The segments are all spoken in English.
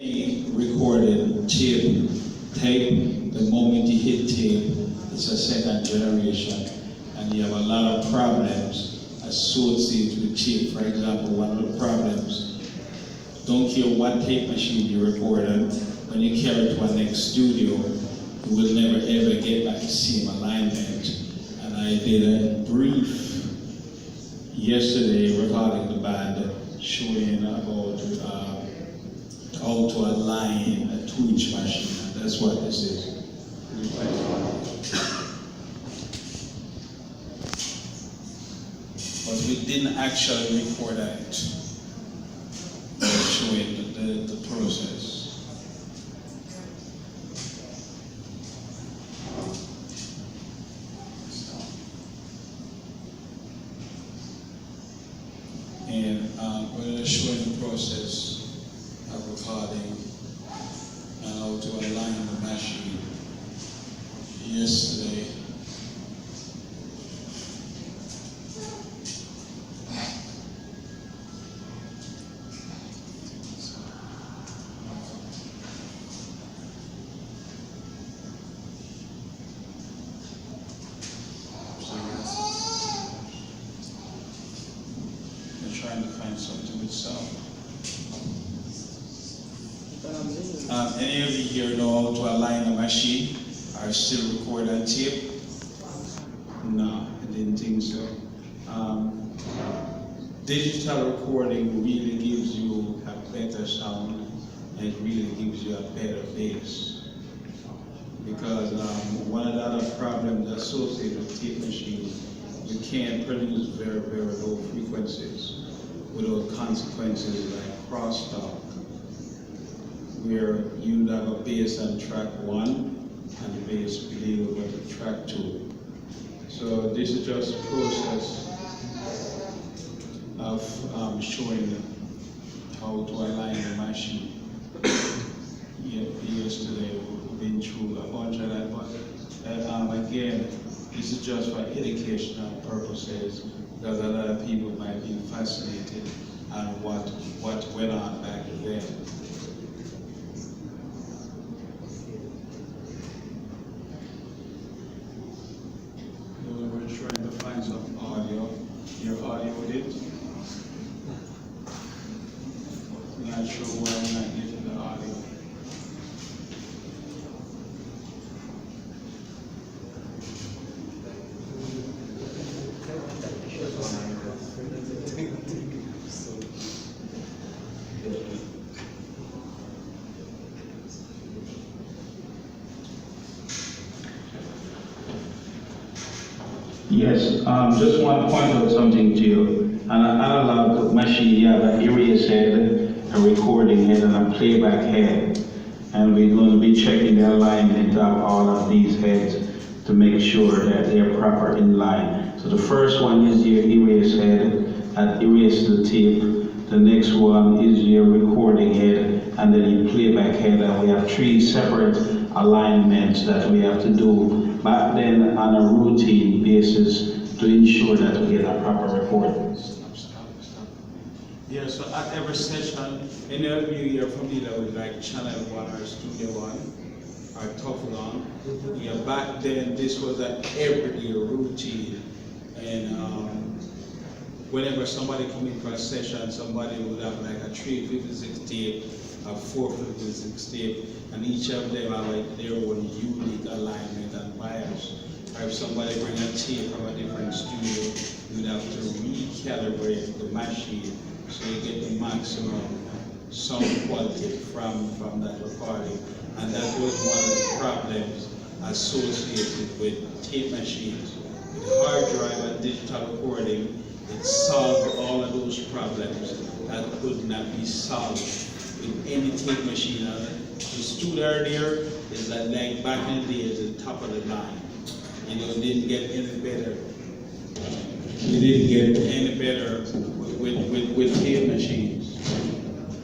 Recorded tape, the moment you hit tape, it's a second generation, and you have a lot of problems associated with tape. For example, one of the problems, don't care what tape machine you record on, when you carry it to a next studio, you will never ever get back the same alignment. And I did a brief yesterday recording the band showing about how to align a twitch machine, and that's what this is. But we didn't actually record it. We're showing the process. And we're showing the process of recording and how to align the machine. Yesterday, we're trying to find something with sound. Any of you here know how to align a machine or still record on tape? No, I didn't think so. Digital recording really gives you a better sound, and it really gives you a better bass. Because one of the other problems associated with tape machines, you can't produce very, very low frequencies without consequences like crosstalk, where you have a bass on track 1 and the bass below with track 2. So this is just a process of showing how to align the machine. Yesterday we've been through a bunch of that, but again, this is just for educational purposes, because a lot of people might be fascinated on what went on back then. We're trying to find some audio. Your audio with it? I'm not sure why I'm not getting the audio. Yes, just want to point out something to you. On an analog machine, you have an erase head, a recording head, and a playback head. And we're going to be checking the alignment of all of these heads to make sure that they're proper in line. So the first one is your erase head, that erases the tape. The next one is your recording head, and then your playback head. And we have 3 separate alignments that we have to do back then on a routine basis to ensure that we get a proper recording. Stop. Yeah, so at every session, any of you are familiar with like Channel 1 or Studio 1 or Teflon. Yeah, back then this was an everyday routine, and whenever somebody come in for a session, somebody would have like a 356 tape, a 456 tape, and each of them have like their own unique alignment and bias. Or if somebody bring a tape from a different studio, you'd have to recalibrate the machine so you get the maximum sound quality from that recording. And that was one of the problems associated with tape machines. With hard drive and digital recording, it solved all of those problems that could not be solved with any tape machine. The studio there is that, like back in the days, the top of the line. You know, it didn't get any better. It didn't get any better with tape machines.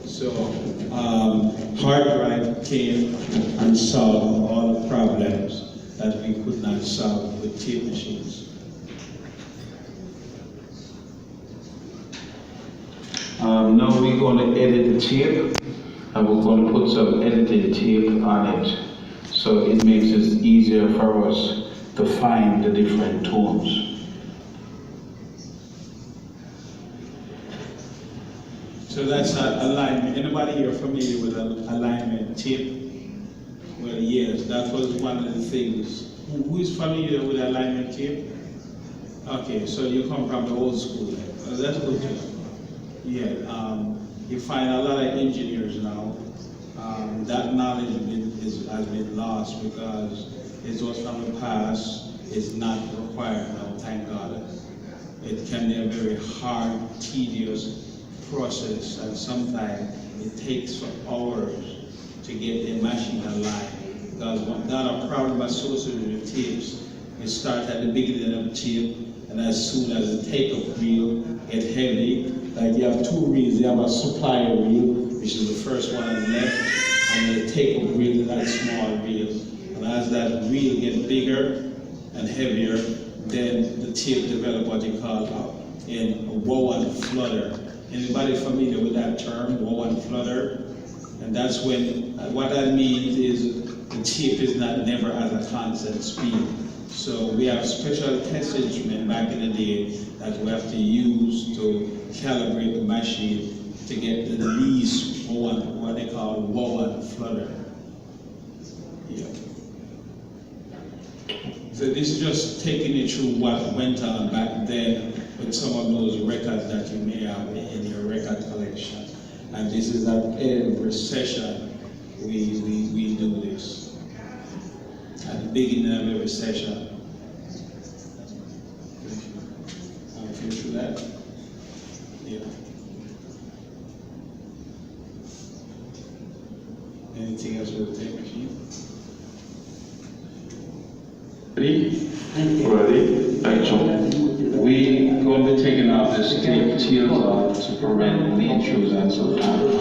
So hard drive came and solved all the problems that we could not solve with tape machines. Now we're going to edit the tape. and we're going to put some edited tape on it, so it makes it easier for us to find the different tones. So that's alignment. Anybody here familiar with alignment tape? Well, yes, that was one of the things. Who is familiar with alignment tape? Okay, so you come from the old school. That's good. Yeah, you find a lot of engineers now. That knowledge has been lost because it was from the past. It's not required now, thank God. It can be a very hard, tedious process, and sometimes it takes for hours to get the machine aligned. Because not a problem associated with tapes. You start at the beginning of the tape, and as soon as the take-up reel gets heavy, like you have two reels, you have a supplier reel, which is the first one on the left, and the take-up reel is that small reel. And as that reel gets bigger and heavier, then the tape develops what you call a wow and flutter. Anybody familiar with that term, wow and flutter? And that's when, what that means is the tape is never at a constant speed. So we have special test instruments back in the day that we have to use to calibrate the machine to get the least what they call wow and flutter. Yeah. So this is just taking you through what went on back then with some of those records that you may have in your record collection. And this is at every session we do this. At the beginning of every session. Finish with that? Yeah. Anything else with the tape machine? Ready? Action. We're going to be taking off this tape tails off to prevent lead-throughs and so forth.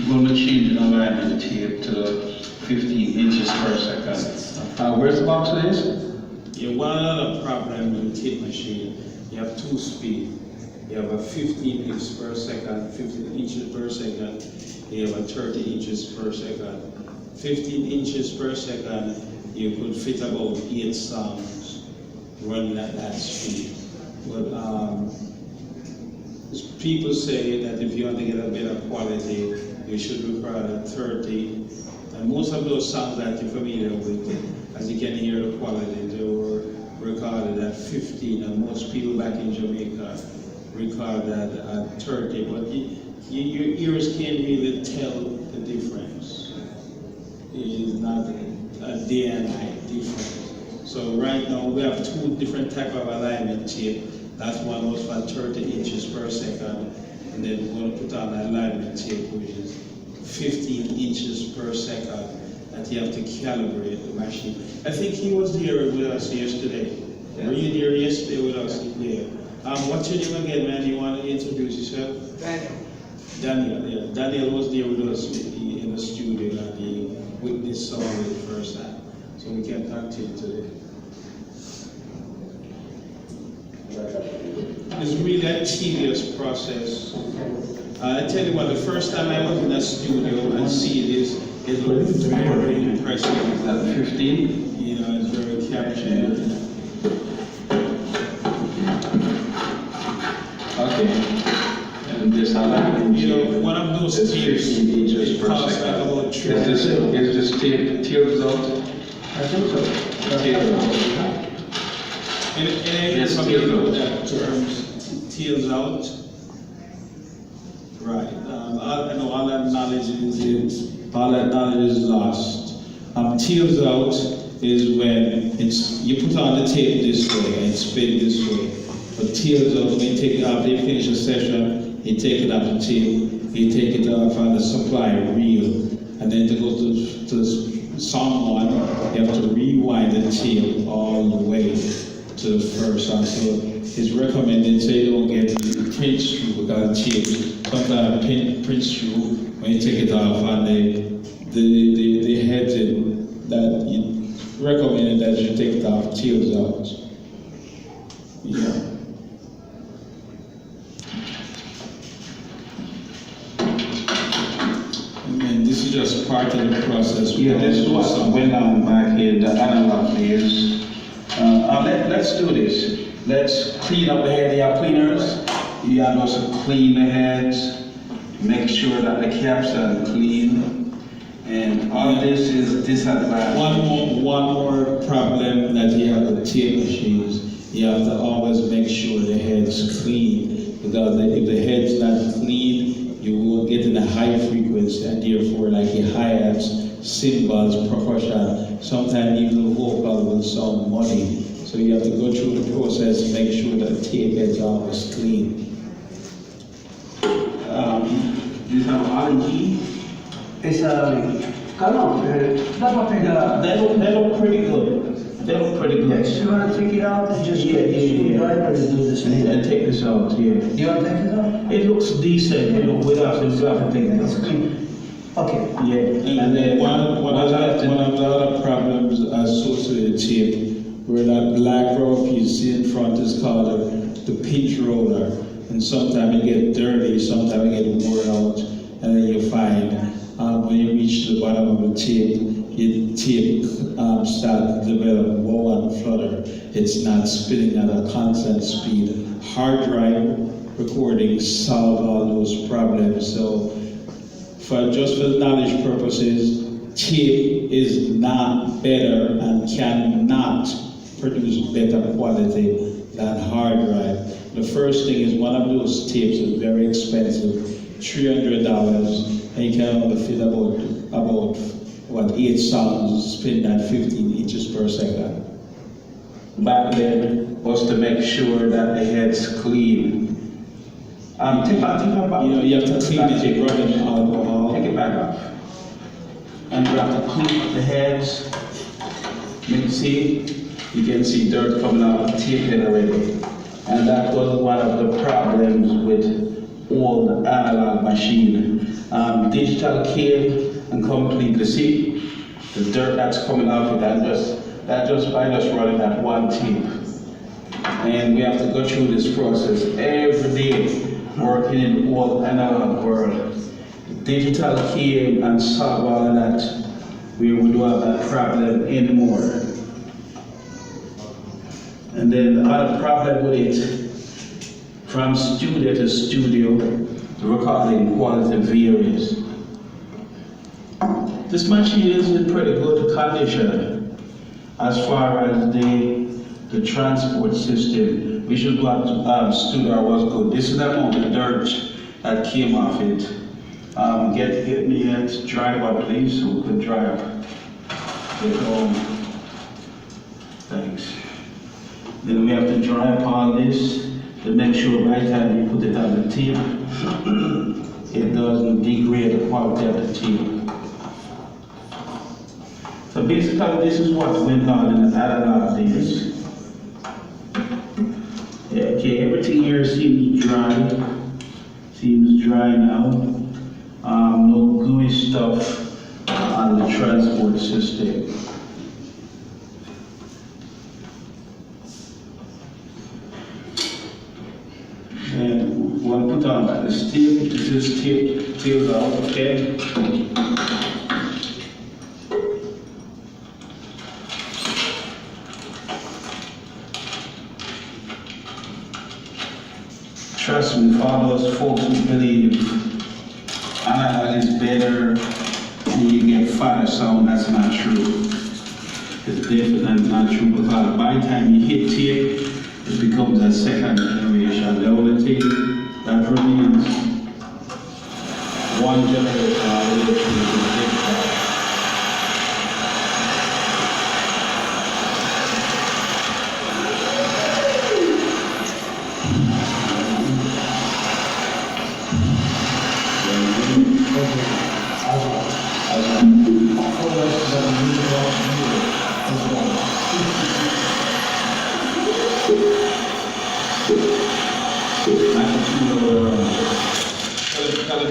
We're going to change the alignment tape to 15 inches per second. Where's the box for this? Yeah, one other problem with the tape machine, you have two speeds. You have a 15 inches per second, 15 inches per second. You have a 30 inches per second. 15 inches per second, you could fit about 8 songs running at that speed. But people say that if you want to get a better quality, you should record at 30. And most of those songs that you're familiar with, as you can hear the quality, they were recorded at 15, and most people back in Jamaica record that at 30, but your ears can't really tell the difference. It is not a day and night difference. So right now we have two different type of alignment tape. That one was for 30 inches per second, and then we're going to put on an alignment tape which is 15 inches per second that you have to calibrate the machine. I think he was here with us yesterday. Yeah. Were you there yesterday with us? Yeah. What's your name again, man? You want to introduce yourself? Daniel, yeah. Daniel was there with us in the studio, and he witnessed some of it the first time. So we can continue today. It's really a tedious process. I tell you what, the first time I was in a studio and see this, it was very impressive. Is that 15? You know, it's very capturing. Okay. And this alignment You know, tape one of those is tapes, 15 inches it per costs like second. about Is this tape tilted out? I think so. Tilted out. And Yes, familiar tails out. with that term, tails out? Right. I know all that knowledge is lost. Tails out is when you put on the tape this way and spin this way. But tails out, when you take it off, they finish a session, you take it off the tape, you take it off on the supply reel, and then to go to song one, you have to rewind the tape all the way to the first song. So it's recommended so you don't get pinch through because tape sometimes pinch through when you take it off, and the heads in that you recommended that you take it off, tails out. Yeah. And this is just part of the process. Yeah, this is what went on back in the analog days. Let's do this. Let's clean up the head. You have cleaners. You have also clean the heads. Make sure that the caps are clean. And all this is disadvantage. One more problem that you have with tape machines, you have to always make sure the head's clean, because if the head's not clean, you will get in a high frequency, and therefore like your hi-hats, cymbals, percussion, sometimes even the vocal will sound muddy. So you have to go through the process and make sure that the tape head's always clean. These have Além. It's dapat pegar. They look pretty good. They look pretty good. Yes, you want to take it out and just Yeah. drive or do this And later? take this out, yeah. Do you want to take it out? It looks decent, you know, without the thing. It's clean. Okay. Yeah. And then one of the other problems associated with tape, where that black rubber piece you see in front is called the pinch roller. And sometimes it gets dirty, sometimes it gets worn out, and then you find when you reach the bottom of the tape, your tape starts to develop woe and flutter. It's not spinning at a constant speed. Hard drive recordings solve all those problems. So just for knowledge purposes, tape is not better and cannot produce better quality than hard drive. The first thing is one of those tapes is very expensive, $300, and you can only fit about what, 8 songs, spin at 15 inches per second. Back then was to make sure that the head's clean. Take it back. You know, you have to clean it, you rub it in alcohol. Take it back off. And you have to clean up the heads. You can see dirt coming out of the tape head already. And that was one of the problems with old analog machine. Digital came and completely see the dirt that's coming off of that just by just running that one tape. And we have to go through this process every day, working in the old analog world. Digital came and solved all of that. We don't have that problem anymore. And then the other problem with it, from studio to studio, the recording quality varies. This machine is in pretty good condition as far as the transport system. We should go out to studio was good. This is the amount of dirt that came off it. Get me a driver, please, so we could drive. Get home. Thanks. Then we have to dry up all this to make sure by the time you put it on the tape, it doesn't degrade the quality of the tape. So basically this is what went on in the analog days. Yeah, okay, everything here seems dry. Seems dry now. No gooey stuff on the transport system. And we'll put on this tape. This is tape out, okay? Trust me, for all those folks who believe analog is better and you get fatter sound, that's not true. It's definitely not true because by the time you hit tape, it becomes a second generation. The only thing that remains one generation all the way through the digital.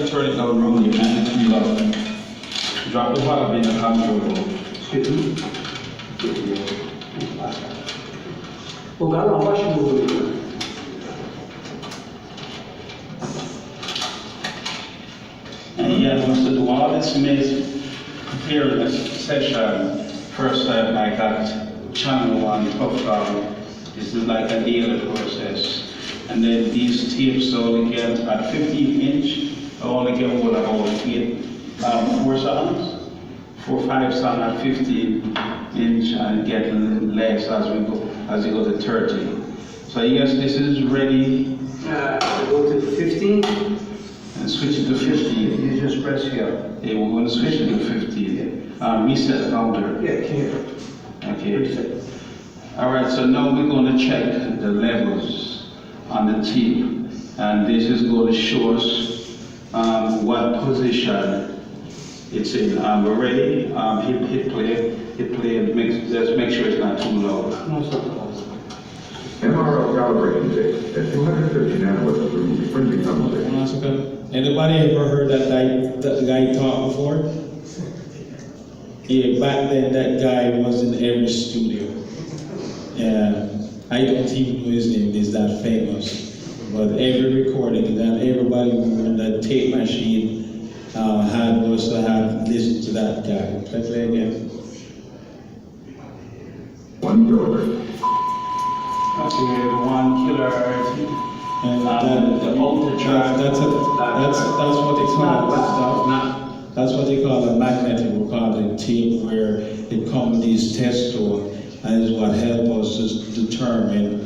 Turn it down wrong, you man, it's too loud. Drop the valve in the control. O cara abaixa o olho. And he had us to do all this mess, preparing this session. First time I got channel one tough down. This is like a daily process. And then these tapes only get at 15 inch. I only get what about 4 songs, 4 or 5 songs at 15 inch and get less as we go to 30. So yes, this is ready. Go to 15. And switch it to 15. You just press here. Yeah, we're going to switch it to 15. Reset counter. Yeah, here. Okay. Reset. All right, so now we're going to check the levels on the tape. And this is going to show us what position it's in. We're ready. Hit play. Hit play. Let's make sure it's not too loud. No, it's not. MRL calibration tape at 250 nanometers through printing conversation. Anybody ever heard that guy talk before? Yeah, back then that guy was in every studio. Yeah, I don't even know his name, he's that famous. But every recording that everybody on that tape machine had was to have listened to that guy. Can I play again? $1 killer. Okay, 1 killer. And the outer track. that's what they call that's what they call a magnetic recording tape, where it comes with these test tools, and is what helps us to determine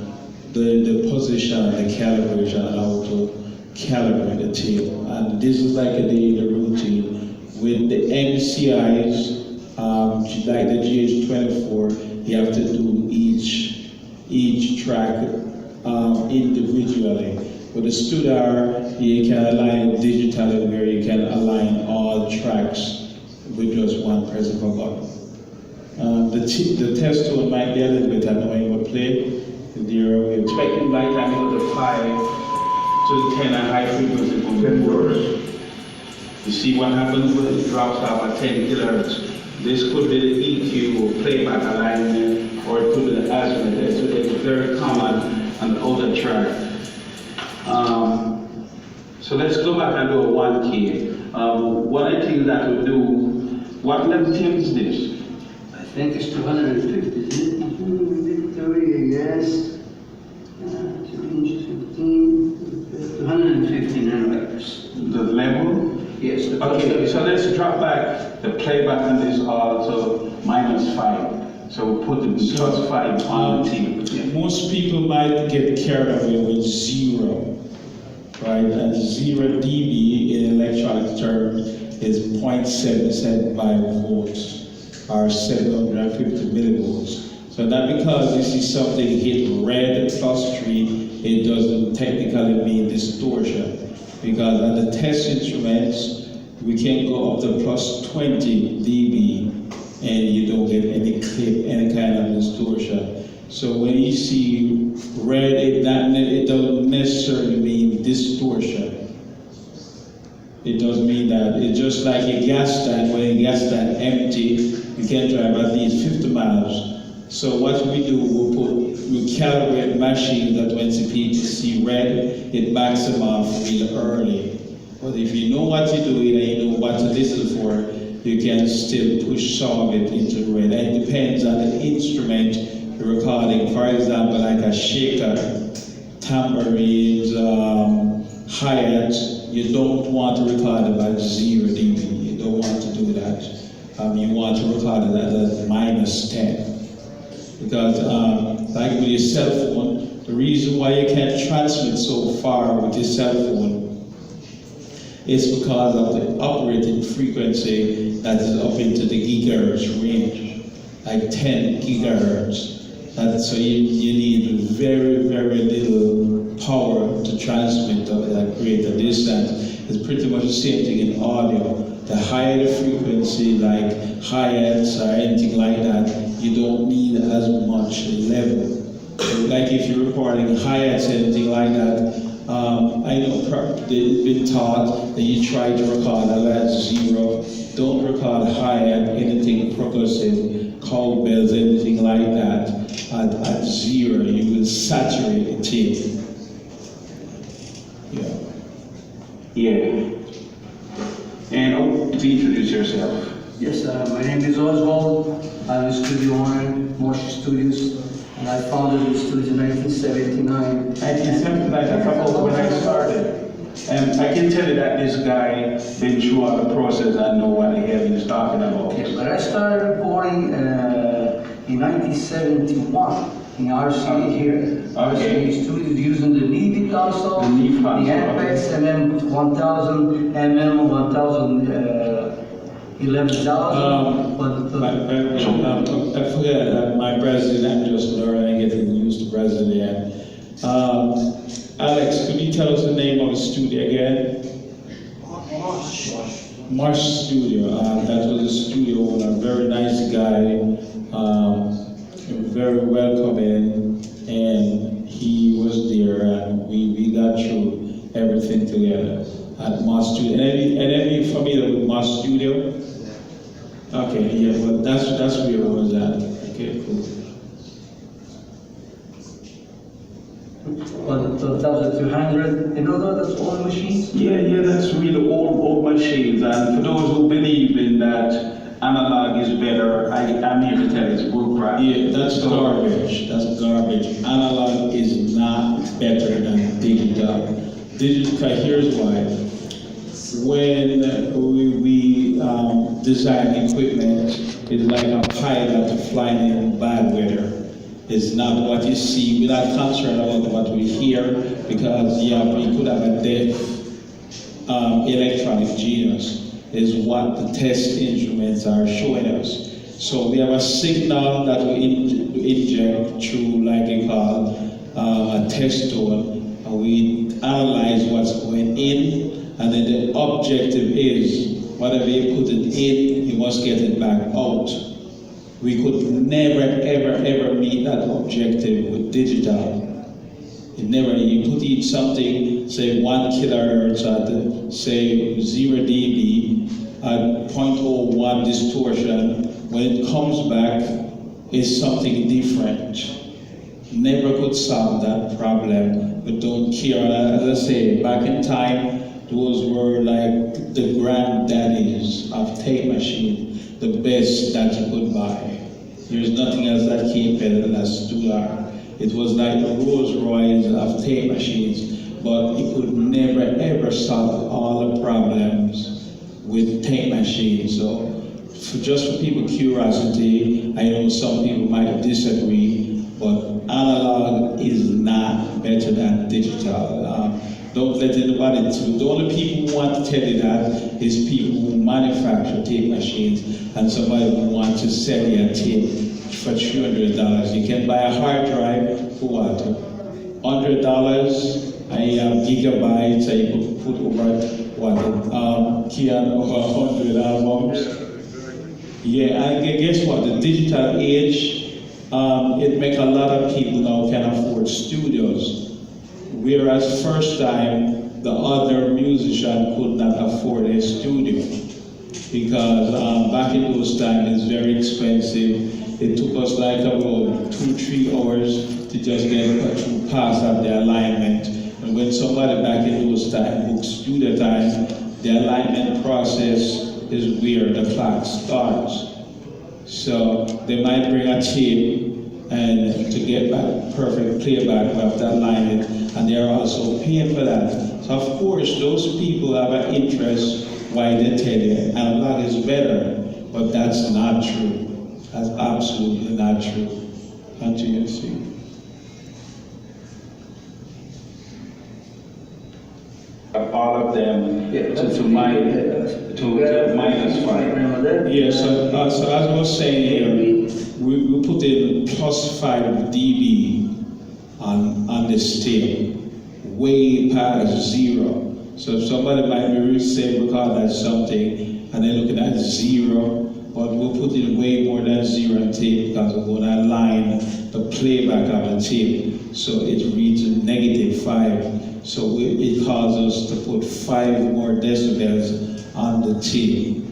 the position and the calibration and how to calibrate the tape. And this is like a daily routine. With the MCIs, like the GH24, you have to do each track individually. With the Studar, you can align it digitally, where you can align all tracks with just one press of a button. The test tool might be a little bit annoying to play. We're Expecting by the time you go to 5 to 10 at high frequency. $10. You see what happens when it drops down at 10 kilohertz. This could be the EQ or playback alignment, or it could be the azimuth. It's very common on the older track. So let's go back and do a 1K. One of the things that we do, what level tape is this? I think it's 250, isn't it? 30, yes. 2 inches, 15, 250 nanometers. The level? Yes. The Okay, so let's drop back the playback on this all to -5. So we'll put the +5 on the tape. Most people might get carried away with 0, right? And 0 dB in electronic terms is 0.775 volts or 750 millivolts. So not because you see something hit red +3, it doesn't technically mean distortion. Because on the test instruments, we can go up to +20 dB and you don't get any clip, any kind of distortion. So when you see red, it doesn't necessarily mean distortion. It doesn't mean that. It's just like a gas tank. When a gas tank empty, you can drive at least 50 miles. So what we do, we calibrate machines that when people see red, it backs them off real early. But if you know what you're doing and you know what to listen for, you can still push some of it into red. And it depends on the instrument you're recording. For example, like a shaker, tambourines, hi-hats, you don't want to record it at 0 dB. You don't want to do that. You want to record it at -10. Because like with your cell phone, the reason why you can't transmit so far with your cell phone is because of the operating frequency that is up into the gigahertz range, like 10 gigahertz. So you need very, very little power to transmit that greater distance. It's pretty much the same thing in audio. The higher the frequency, like hi-hats or anything like that, you don't need as much level. Like if you're recording hi-hats, anything like that, I know they've been taught that you try to record at 0. Don't record hi-hat, anything percussive, cowbells, anything like that at 0. You will saturate the tape. Yeah. Yeah. And to introduce yourself. Yes, my name is Oswald. I'm a studio owner, Mosh Studios, and I founded the studio in 1979. 1979, that's about when I started. And I can tell you that this guy been through all the process and know what the hell he's talking about. Yes, but I started recording in 1971 in our city here. Our city studios using the Neve console, The Neve console. the Apex MM 1000, MM 1000, 11,000. I forget that my president, I'm just learning, getting used to president. Alex, could you tell us the name of the studio again? Marsh Studio. That was a studio owner, very nice guy, very welcoming, and he was there, and we got through everything together at Marsh Studio. And any familiar with Marsh Studio? Okay, yeah, well, that's where it was at. Okay, cool. 1,200, you know those old machines? Yeah, that's really old machines. And for those who believe in that analog is better, I'm here to tell you it's bullcrap. Yeah, that's garbage. That's garbage. Analog is not better than digital. Digital, here's why. When we design equipment, it's like a pilot flying in bad weather. It's not what you see. We're not concerned about what we hear, because we could have a deaf electronic genius, is what the test instruments are showing us. So we have a signal that we inject through, like you call, a test tone, and we analyze what's going in, and then the objective is, whatever you put it in, you must get it back out. We could never, ever meet that objective with digital. You put in something, say 1 kilohertz at, say 0 dB, at 0.01 distortion, when it comes back, it's something different. Never could solve that problem, but don't care. As I say, back in time, those were like the granddaddies of tape machine, the best that you could buy. There's nothing else that came better than a Stular. It was like the Rolls Royce of tape machines, but it could never ever solve all the problems with tape machines. So, just for people's curiosity, I know some people might disagree, but analog is not better than digital. Don't let anybody tell. The only people who want to tell you that is people who manufacture tape machines, and somebody who wants to sell you a tape for $300. You can buy a hard drive for what? $100, and you have gigabytes, and you could put over what? Over 100 albums. Yeah, and guess what? The digital age, it makes a lot of people now can afford studios. Whereas first time, the other musician could not afford a studio, because back in those times it's very expensive. It took us like about 2-3 hours to just get a true pass of the alignment. And when somebody back in those times booked studio time, the alignment process is where the clock starts. So they might bring a tape, and to get back perfect playback of that alignment, and they are also paying for that. So of course, those people have an interest why they tell you analog is better, but that's not true. That's absolutely not true. Continue to see. All of them to minus 5. Yeah, so as I was saying here, we put in plus 5 dB on this tape, way past 0. So somebody might be really say because that's something, and they're looking at 0, but we'll put in way more than 0 on tape because we're going to align the playback of the tape so it reads -5. So it causes us to put 5 more decibels on the tape.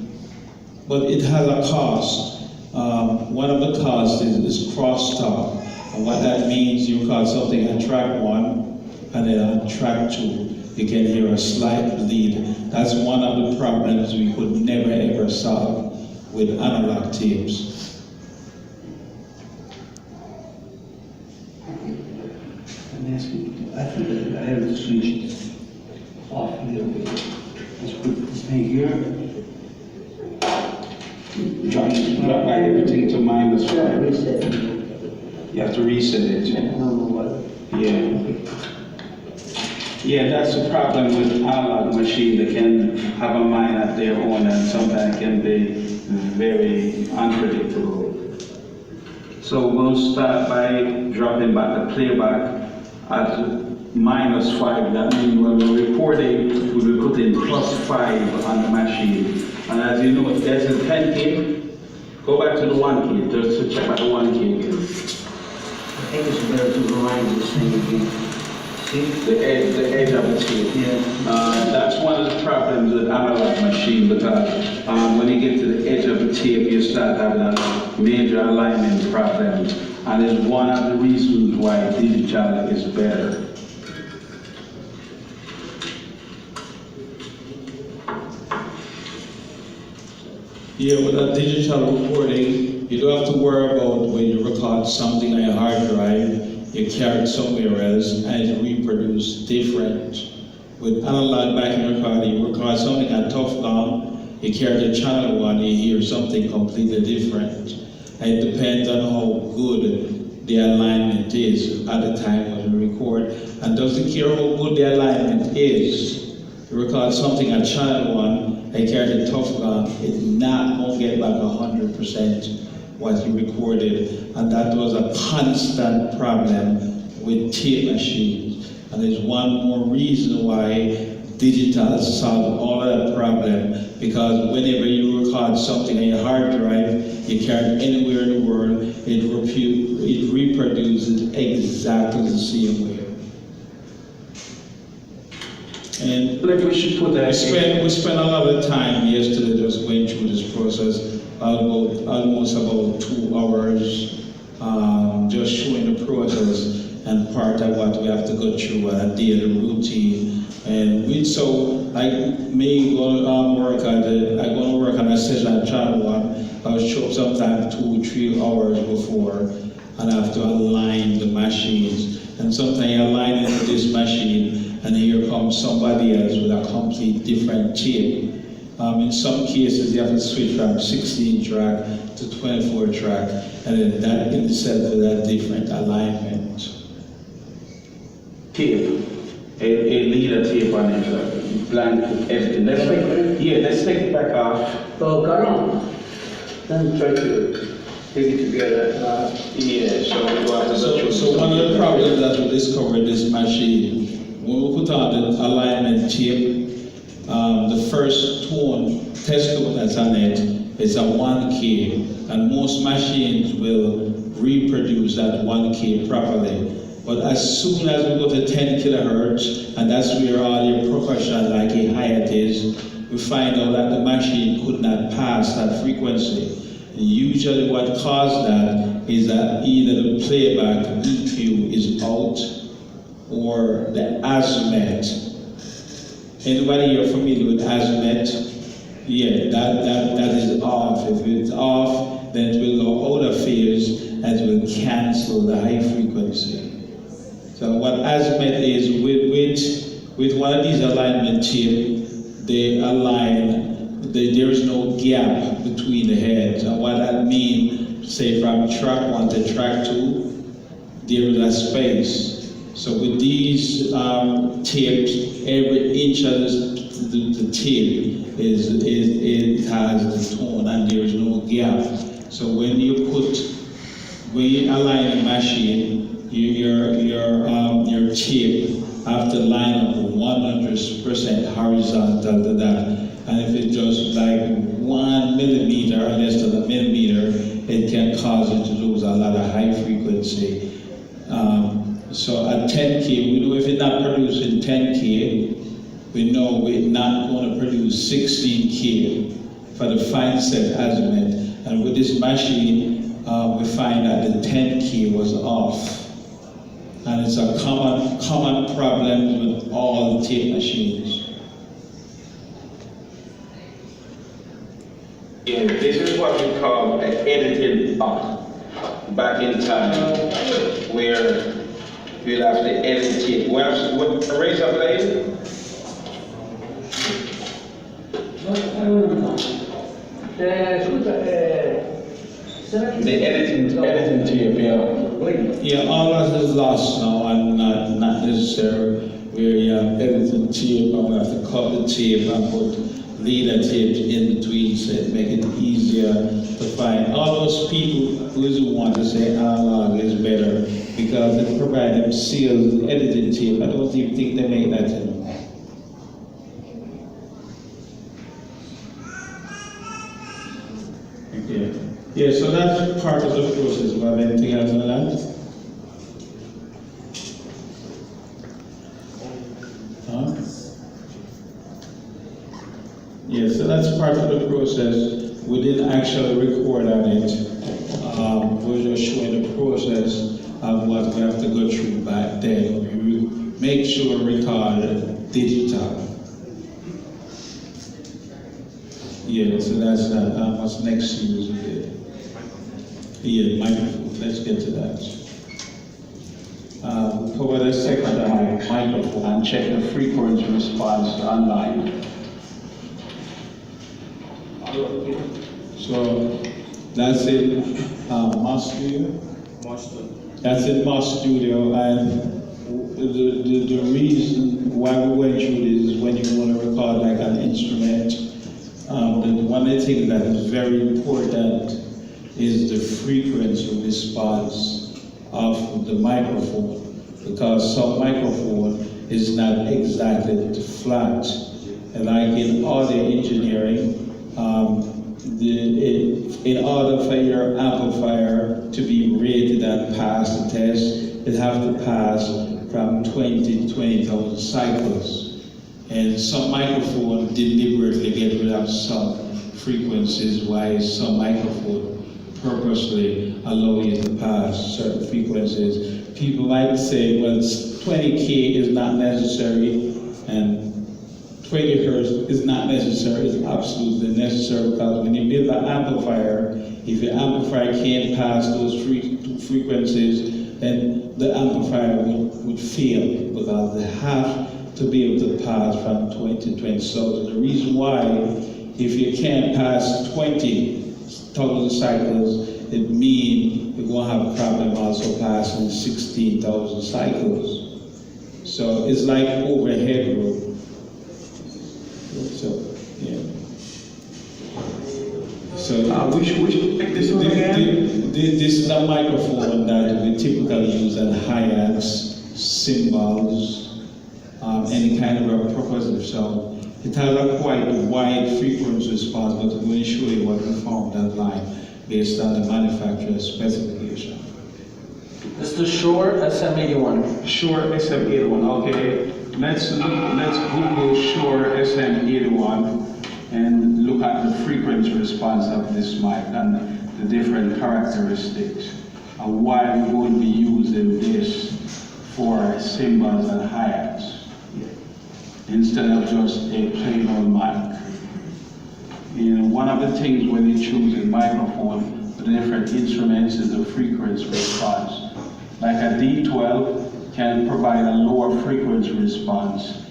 But it has a cost. One of the costs is crosstalk. And what that means, you record something on track 1, and then on track 2, you can hear a slight bleed. That's one of the problems we could never ever solve with analog tapes. I think that I have to switch it off a little bit. Let's put this thing here. Drop back everything to -5. Reset. You have to reset it. I don't know what. Yeah. Yeah, that's the problem with analog machine. They can have a mind of their own and sometimes can be very unpredictable. So we'll start by dropping back the playback at -5. That means when we're recording, we'll be putting +5 on the machine. And as you know, there's a 10 key. Go back to the 1 key, just to check out the 1 key again. I think it's better to rewind this thing again. See? The edge of the tape. Yeah. That's one of the problems with analog machine because when you get to the edge of the tape, you start having a major alignment problems. And it's one of the reasons why digital is better. Yeah, with a digital recording, you don't have to worry about when you record something on your hard drive, you carry it somewhere else and it reproduces different. With analog backing recording, you record something on tough gum, you carry to channel 1, you hear something completely different. And it depends on how good the alignment is at the time when you record. And doesn't care how good the alignment is. You record something at channel 1, I carry the tough gum, it's not going to get back 100% what you recorded. And that was a constant problem with tape machines. And there's one more reason why digital solved all of that problem, because whenever you record something on your hard drive, you carry it anywhere in the world, it reproduces exactly the same way. And Like we should put that. we spent a lot of time yesterday just going through this process, almost about 2 hours, just showing the process and part of what we have to go through a daily routine. And like me going to work on a session at channel 1, I would show up sometime 2-3 hours before, and I have to align the machines. And sometimes you align into this machine, and here comes somebody else with a complete different tape. In some cases, you have to switch from 16 track to 24 track, and then that in itself is a different alignment. Tape. A leader tape on it, blank, everything. Let's take it back off. So, Carl, then try to take it together. Yeah, so we go out to So one of the problems that we discovered in this machine, when we put on the alignment tape, the first tone, test tone that's on it, is a 1K, and most machines will reproduce that 1K properly. But as soon as we go to 10 kilohertz, and that's where all your percussion like a hi-hat is, we find out that the machine could not pass that frequency. And usually what caused that is that either the playback EQ is out or the azimuth. Anybody here familiar with azimuth? Yeah, that is off. If it's off, then it will go out of phase and it will cancel the high frequency. So what azimuth is, with one of these alignment tape, they align, there is no gap between the heads. And what that means, say from track 1 to track 2, there is a space. So with these tapes, every inch of the tape it has the tone and there is no gap. So when you align a machine, your tape have to line up 100% horizontal to that. And if it's just like 1 millimeter or less than a millimeter, it can cause it to lose a lot of high frequency. So at 10K, we know if it's not producing 10K, we know we're not going to produce 16K for the fine set azimuth. And with this machine, we find that the 10K was off. And it's a common problem with all tape machines. Yeah, this is what we call an edited up. Back in time, where you'd have to edit tape. Raise up, lady. The editing tape, yeah. Yeah, all of this is lost now and not necessary. Where you have editing tape and we have to cut the tape and put leader tapes in between so it make it easier to find. All those people who want to say analog is better because they provide them sealed editing tape. I don't even think they make that anymore. Okay. Yeah, so that's part of the process. About anything else on that? Huh? Yeah, so that's part of the process. We didn't actually record on it. We're just showing the process of what we have to go through back then. We make sure we record digital. Yeah, so that's that. What's next series we did? Yeah, microphone. Let's get to that. We cover the section on microphone And check the frequency response online. So that's it, Moss Studio. That's it, Moss Studio, and the reason why we went through this is when you want to record like an instrument. One of the things that is very important is the frequency response of the microphone, because some microphone is not exactly flat. And like in audio engineering, in order for your amplifier to be rated and pass the test, it have to pass from 20 to 20,000 cycles. And some microphones deliberately get rid of some frequencies, while some microphones purposely allow you to pass certain frequencies. People might say, well, 20K is not necessary, and 20 hertz is not necessary. It's absolutely necessary, because when you build an amplifier, if your amplifier can't pass those frequencies, then the amplifier would fail, because they have to be able to pass from 20 to 20. So the reason why, if you can't pass 20,000 cycles, it means you're going to have a problem also passing 16,000 cycles. So it's like overhead room. So, yeah. So We should pick this one again. this is a microphone that we typically use on hi-hats, cymbals, any kind of a percussive sound. It has a quite wide frequency response, but I'm going to show you what we found online based on the manufacturer's specification. This is the Shure SM81. Shure SM81, okay. Let's Google Shure SM81 and look at the frequency response of this mic and the different characteristics and why we would be using this for cymbals and hi-hats instead of just a plain old mic. You know, one of the things when you choose a microphone for the different instruments is the frequency response. Like a D12 can provide a lower frequency response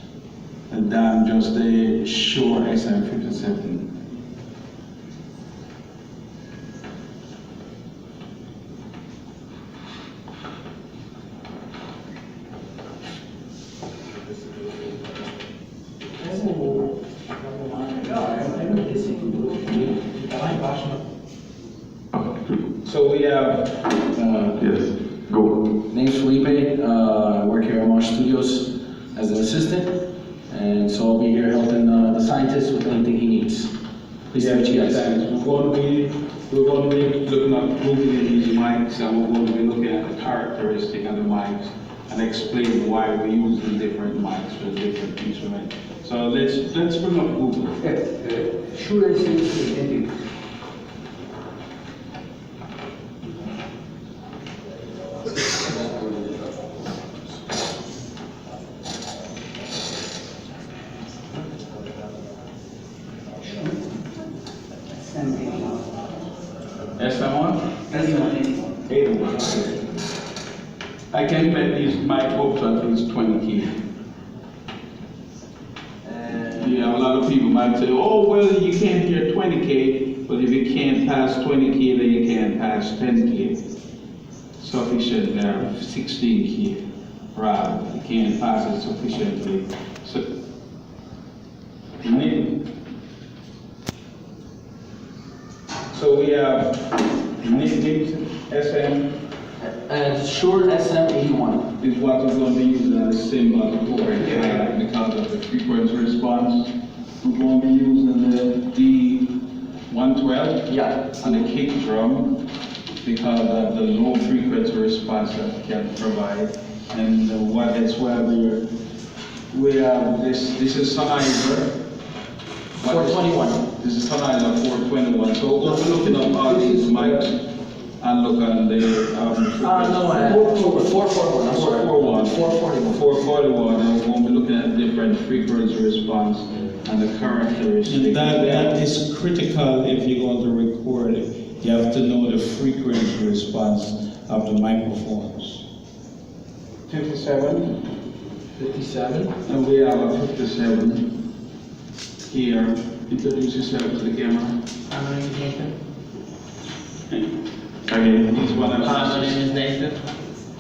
than just the Shure SM57. So we have, Yes, go. Name's Felipe. I work here at Marsh Studios as an assistant, and so I'll be here helping the scientist with anything he needs. Please meet you guys. we're going to be looking at Googling these mics, and we're going to be looking at the characteristic of the mics and explain why we use the different mics for different instruments. So let's bring up Google. Sure is maybe. SM1? 81, okay. I can bet these mic up to at least 20K. Yeah, a lot of people might say, oh, well, you can't hear 20K, but if you can't pass 20K, then you can't pass 10K. Sufficient there, 16K, rather, you can't pass it sufficiently. So we have SM Shure SM81. is what we're going to be using as symbol over here because of the frequency response. We're going to be using the D112 Yeah. on the kick drum because of the low frequency response that it can provide. And what is where we have this is Sennheiser. 421. This is Sennheiser 421. So we're going to be looking up all these mics and look on the No, 441. I'm sorry. 441. 441. 441, and we're going to be looking at different frequency response and the characteristics. That is critical if you're going to record it. You have to know the frequency response of the microphones. 57, 57. and we have a 57 here. Introduce yourself to the camera. My name is Nathan. Again, he's one of My name the is Nathan.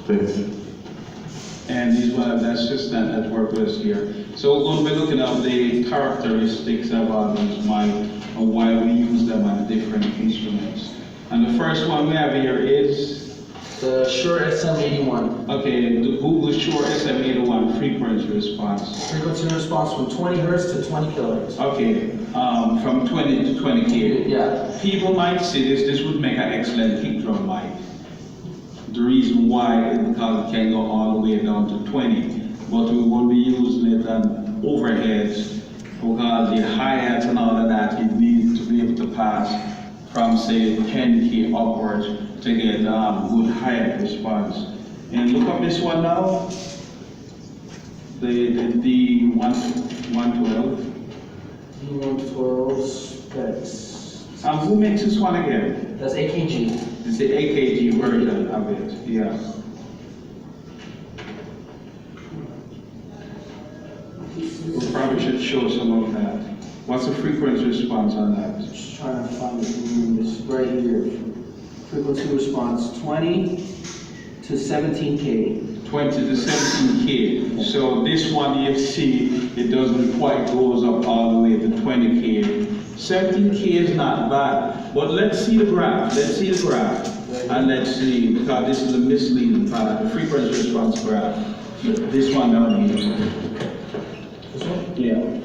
Thanks. and he's one of the assistants that work with us here. So we're going to be looking at the characteristics of all these mics and why we use them on different instruments. And the first one we have here is The Shure SM81. okay, the Google Shure SM81 frequency response. Frequency response from 20 hertz to 20 kilohertz. Okay, from 20 to 20K. Yeah. People might say this would make an excellent kick drum mic. The reason why is because it can go all the way down to 20, but we won't be using it on overheads because the hi-hats and all of that, you need to be able to pass from say 10K upwards to get good hi-hat response. And look up this one now, the 112. D112 specs. Who makes this one again? That's AKG. It's the AKG version of it, yeah. We probably should show some of that. What's the frequency response on that? Just trying to find this right here. Frequency response 20 to 17K. 20 to 17K. So this one you see, it doesn't quite goes up all the way to 20K. 17K is not bad, but let's see the graph. Let's see the graph. And let's see, because this is a misleading part, the frequency response graph. This one down here. This one? Yeah.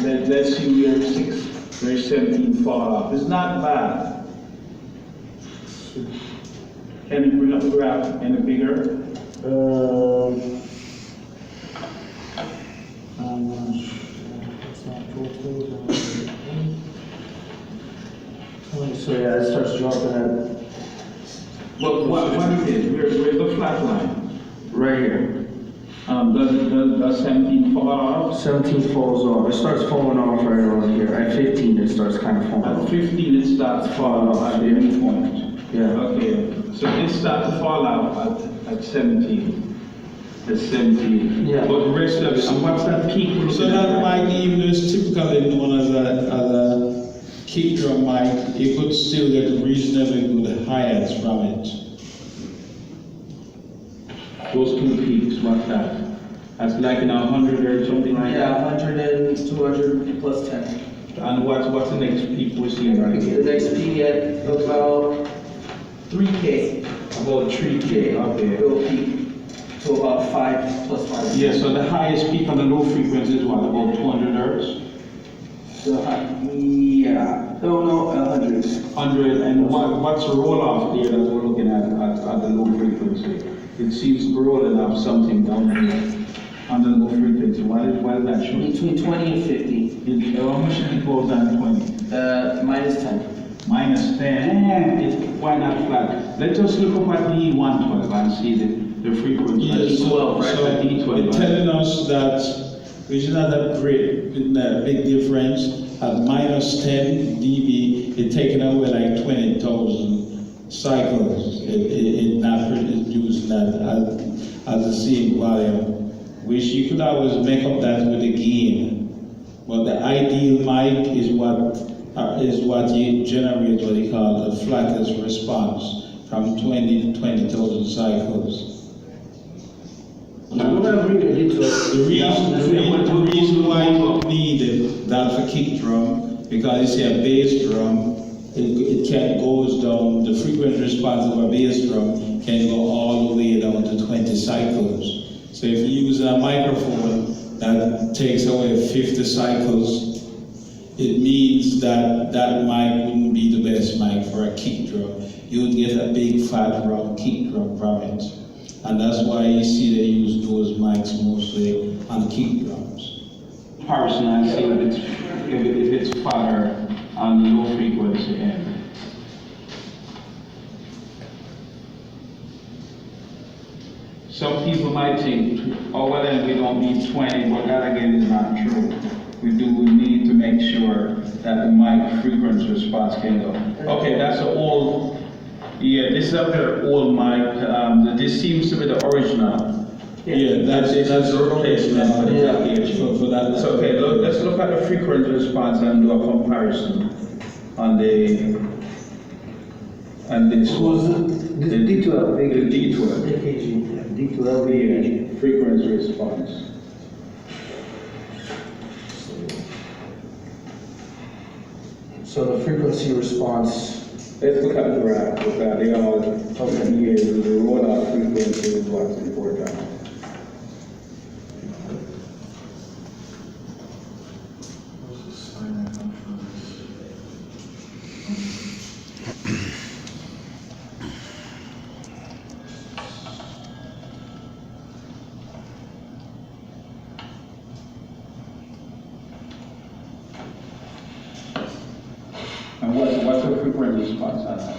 Let's see where 17 fall off. It's not bad. Can you bring up the graph any bigger? I'm not sure. It's not total. So yeah, it starts dropping at But what it is, where's the flat line? right here. Does 17 fall off? 17 falls off. It starts falling off right around here. At 15, it starts kind of falling At off. 15 it starts falling off at the end point. Yeah. Okay, so it starts to fall off at 17. The 70. Yeah. But the rest of it, and what's that peak? we're So looking at? that mic, even though it's typically known as a kick drum mic, you could still get reasonably good hi-hats from it. Those two peaks, what's that? That's like in 100 or something like Yeah, that? 100 and 200 plus 10. And what's the next peak we're seeing right The here? next peak at about 3K. About 3K, okay. Will peak to about 5 plus 5. Yeah, so the highest peak on the low frequency is what, about 200 hertz? Yeah. No, 100. 100, and what's the roll-off there that we're looking at the low frequency? It seems to rolling off something down here on the low frequency. What is that showing? Between 20 and 50. How much is it goes down 20? Minus 10. Minus 10, why not flat? Let's just look up at the E112 and see the frequency. Yes, D12, right? so D12, it's telling us that which is not a big difference. At minus 10 dB, it's taking away like 20,000 cycles. It not producing that as the same volume, which you could always make up that with a gain. But the ideal mic is what you generate what you call the flattest response from 20 to 20,000 cycles. The reason why you need that for kick drum, because it's a bass drum, it can goes down, the frequency response of a bass drum can go all the way down to 20 cycles. So if you use a microphone that takes away 50 cycles, it means that that mic wouldn't be the best mic for a kick drum. You would get a big fat round kick drum from it. And that's why you see they use those mics mostly on kick drums. Comparison and see if it's fatter on the low frequency end. Some people might think, oh well then we don't need 20, but that again is not true. We need to make sure that the mic frequency response can go. Okay, that's an old, yeah, this is a very old mic. This seems to be the original. Yeah, that's a replacement for the application. for that. So okay, let's look at the frequency response and do a comparison on this. The D12. The D12. AKG. D12. The frequency response. So the frequency response. Let's look at the graph. They all here. The roll-off frequency is what's important. And what's the frequency response on that?